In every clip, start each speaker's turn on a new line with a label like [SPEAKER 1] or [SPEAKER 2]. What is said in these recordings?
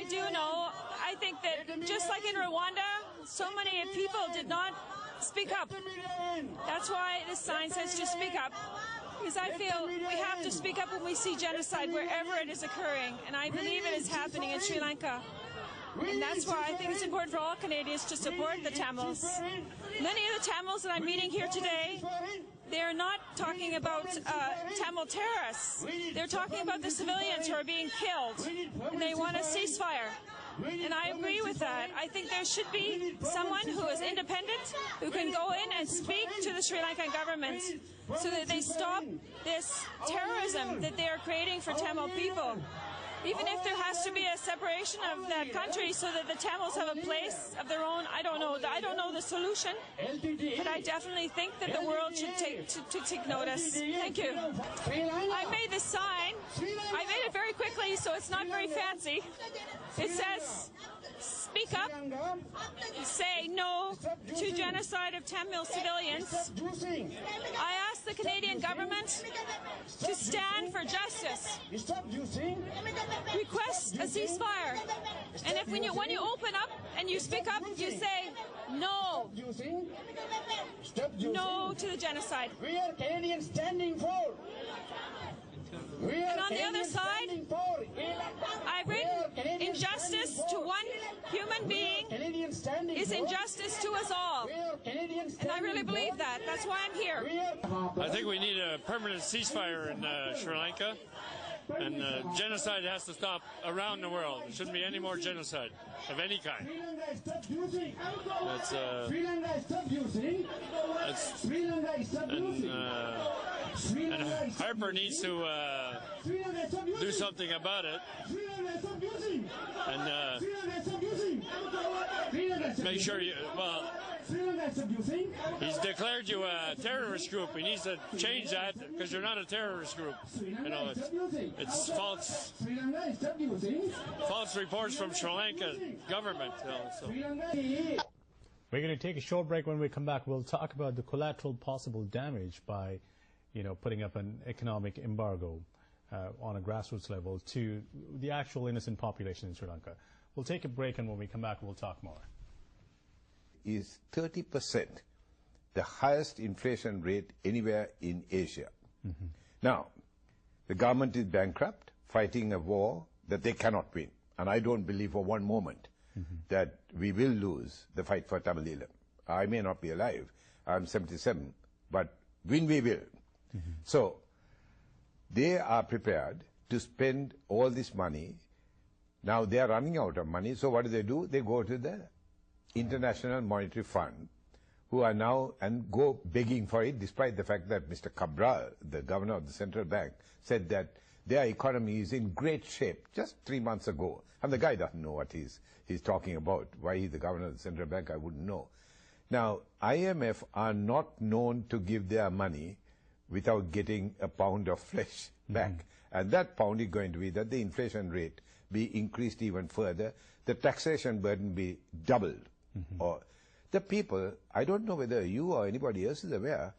[SPEAKER 1] I do know. I think that just like in Rwanda, so many people did not speak up. That's why this sign says to speak up. Because I feel we have to speak up when we see genocide wherever it is occurring. And I believe it is happening in Sri Lanka. And that's why I think it's important for all Canadians to support the Tamils. Many of the Tamils that I'm meeting here today, they're not talking about Tamil terrorists. They're talking about the civilians who are being killed. And they want a ceasefire. And I agree with that. I think there should be someone who is independent, who can go in and speak to the Sri Lankan government so that they stop this terrorism that they are creating for Tamil people. Even if there has to be a separation of that country so that the Tamils have a place of their own, I don't know. I don't know the solution, but I definitely think that the world should take notice. Thank you. I made this sign. I made it very quickly, so it's not very fancy. It says, speak up, say no to genocide of Tamil civilians. I ask the Canadian government to stand for justice. Request a ceasefire. And if when you open up and you speak up, you say no. No to the genocide.
[SPEAKER 2] We are Canadians standing for.
[SPEAKER 1] And on the other side, I've written injustice to one human being is injustice to us all. And I really believe that. That's why I'm here.
[SPEAKER 3] I think we need a permanent ceasefire in Sri Lanka. And genocide has to stop around the world. There shouldn't be any more genocide of any kind. And Harper needs to do something about it and make sure he's declared you a terrorist group. He needs to change that because you're not a terrorist group. You know, it's false reports from Sri Lanka government.
[SPEAKER 4] We're going to take a short break. When we come back, we'll talk about the collateral possible damage by, putting up an economic embargo on a grassroots level to the actual innocent population in Sri Lanka. We'll take a break, and when we come back, we'll talk more.
[SPEAKER 5] Is 30% the highest inflation rate anywhere in Asia. Mm-hmm. Now, the government is bankrupt, fighting a war that they cannot win. And I don't believe for one moment that we will lose the fight for Tamil Eelam. I may not be alive. I'm 77, but win we will. Mm-hmm. So, they are prepared to spend all this money. Now, they are running out of money, so what do? They go to the International Monetary Fund, who are now and go begging for it, despite the fact that Mr. Cabral, the governor of the central bank, said that their economy is in great shape just 3 months ago. And the guy doesn't know what he's talking about. Why he's the governor of the central bank, I wouldn't know. Now, IMF are not known to give their money without getting a pound of flesh back. And that pound is going to be that the inflation rate be increased even further, the taxation burden be doubled. Or the people, I don't know whether you or anybody else is aware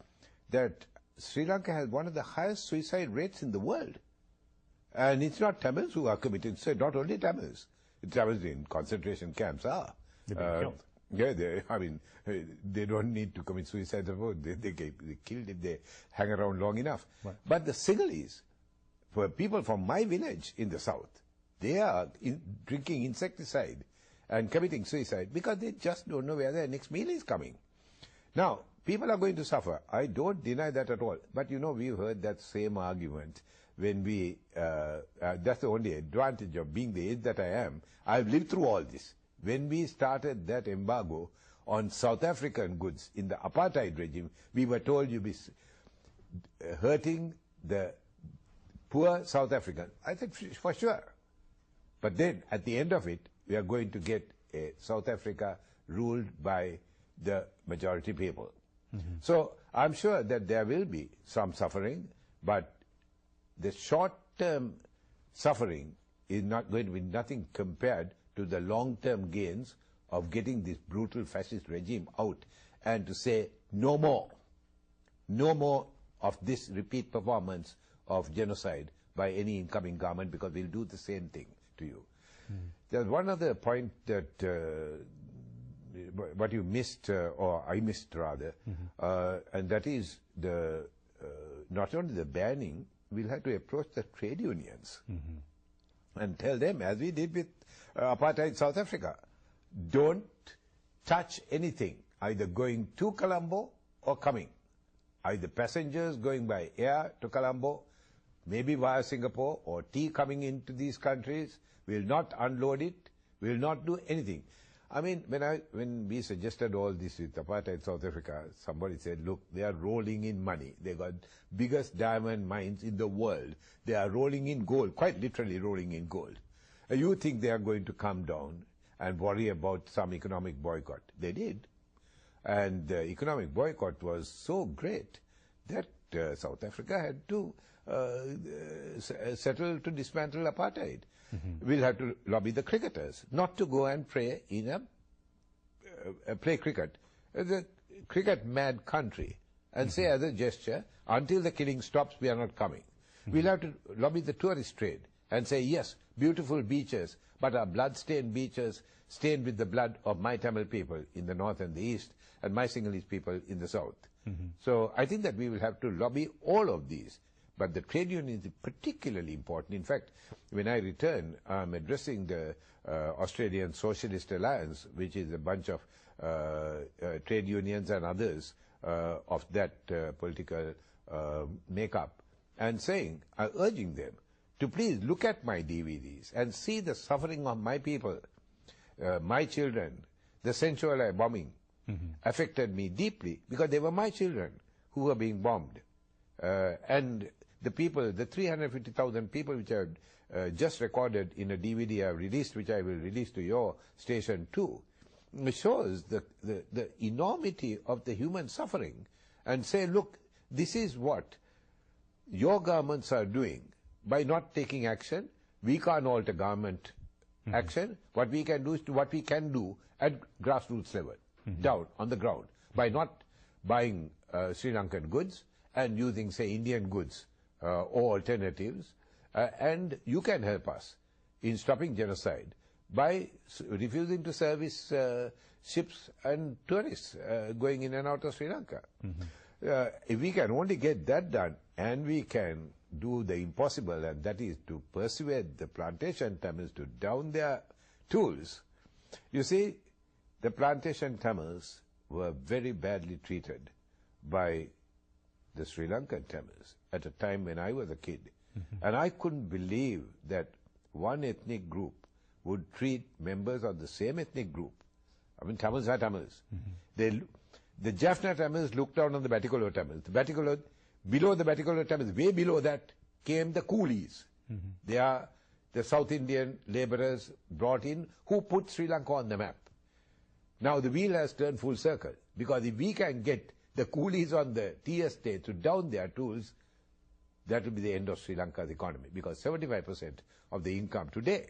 [SPEAKER 5] that Sri Lanka has one of the highest suicide rates in the world. And it's not Tamils who are committing suicide, not only Tamils. Tamils in concentration camps are.
[SPEAKER 4] They've been killed.
[SPEAKER 5] Yeah, they don't need to commit suicide. They get killed if they hang around long enough. Right. But the Sinhalese, for people from my village in the south, they are drinking insecticide and committing suicide because they just don't know where their next meal is coming. Now, people are going to suffer. I don't deny that at all. But we've heard that same argument when we, that's the only advantage of being the age that I am. I've lived through all this. When we started that embargo on South African goods in the apartheid regime, we were told you'll be hurting the poor South African. I said, for sure. But then, at the end of it, we are going to get a South Africa ruled by the majority people. So, I'm sure that there will be some suffering, but the short-term suffering is not going to be nothing compared to the long-term gains of getting this brutal fascist regime out and to say no more of this repeat performance of genocide by any incoming government because we'll do the same thing to you. there's one other point that what you missed, or I missed rather, and that is the not only the banning, we'll have to approach the trade unions and tell them, as we did with apartheid South Africa, don't touch anything, either going to Colombo or coming. Either passengers going by air to Colombo, maybe via Singapore, or tea coming into these countries, will not unload it, will not do anything. I mean, when we suggested all this with apartheid South Africa, somebody said, look, they are rolling in money. They got biggest diamond mines in the world. They are rolling in gold, quite literally rolling in gold. You think they are going to come down and worry about some economic boycott? They did. And the economic boycott was so great that South Africa had to settle to dismantle apartheid. We'll have to lobby the cricketers not to go and play in play cricket. The cricket mad country, and say as a gesture, until the killing stops, we are not coming. We'll have to lobby the tourist trade and say, yes, beautiful beaches, but our blood-stained beaches stained with the blood of my Tamil people in the north and the east, and my Sinhalese people in the south. So I think that we will have to lobby all of these. But the trade union is particularly important. In fact, when I return, I'm addressing the Australian Socialist Alliance, which is a bunch of trade unions and others of that political makeup, and urging them to please look at my DVDs and see the suffering of my people, my children. The Sensualai bombing affected me deeply because they were my children who were being bombed. And the people, the 350,000 people which I have just recorded in a DVD I have released, which I will release to your station too, shows the enormity of the human suffering, and say, look, this is what your governments are doing by not taking action. We can't alter government action. What we can do is what we can do at grassroots level, down on the ground, by not buying Sri Lankan goods and using, say, Indian goods or alternatives. And you can help us in stopping genocide by refusing to service ships and tourists going in and out of Sri Lanka. If we can only get that done, and we can do the impossible, and that is to persuade the plantation Tamils to down their tools. You see, the plantation Tamils were very badly treated by the Sri Lankan Tamils at a time when I was a kid. And I couldn't believe that one ethnic group would treat members of the same ethnic group. I mean, Tamils are Tamils. The Jaffna Tamils looked down on the Batticaloa Tamils. Below the Batticaloa Tamils, way below that, came the coolies. They are the South Indian laborers brought in who put Sri Lanka on the map. Now the wheel has turned full circle, because if we can get the coolies on the tea estate to down their tools, that will be the end of Sri Lanka's economy, because 75% of the income today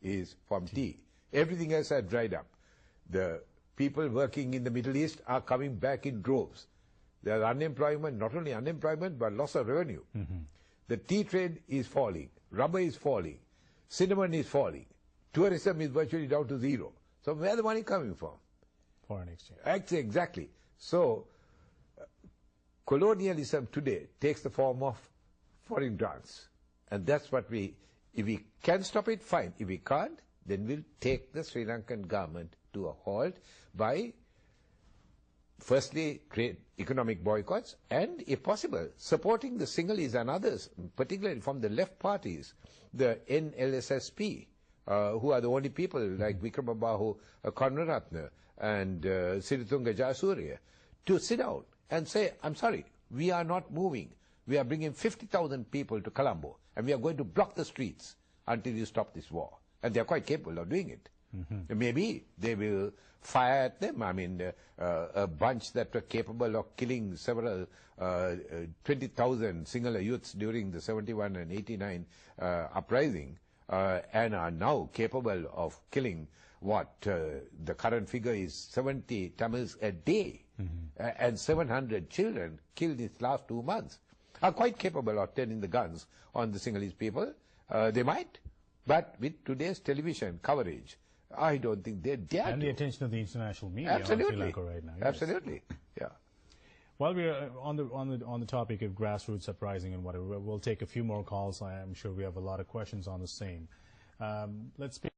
[SPEAKER 5] is from tea. Everything else has dried up. The people working in the Middle East are coming back in droves. There is unemployment, not only unemployment, but loss of revenue. The tea trade is falling, rubber is falling, cinnamon is falling, tourism is virtually down to zero. So where is the money coming from?
[SPEAKER 4] Foreign exchange.
[SPEAKER 5] Exactly. So colonialism today takes the form of foreign grants. And that's what if we can stop it, fine. If we can't, then we'll take the Sri Lankan government to a halt by, firstly, create economic boycotts, and, if possible, supporting the Sinhalese and others, particularly from the left parties, the NLSSP, who are the only people like Vikramabahu Karunaratne and Siritunga Jayasuriya, to sit down and say, I'm sorry, we are not moving. We are bringing 50,000 people to Colombo, and we are going to block the streets until you stop this war. And they are quite capable of doing it. Maybe they will fire at them. I mean, a bunch that were capable of killing several 20,000 Sinhala youths during the 71 and 89 uprising, and are now capable of killing the current figure is 70 Tamils a day, and 700 children killed these last 2 months, are quite capable of turning the guns on the Sinhalese people. They might, But with today's television coverage, I don't think they dare
[SPEAKER 4] And
[SPEAKER 5] to.
[SPEAKER 4] the attention of the international media
[SPEAKER 5] Absolutely.
[SPEAKER 4] on Sri Lanka right now. Yes.
[SPEAKER 5] Absolutely. Yeah.
[SPEAKER 4] While we're on the topic of grassroots uprising and whatever, we'll take a few more calls. I am sure we have a lot of questions on the same. Let's speak.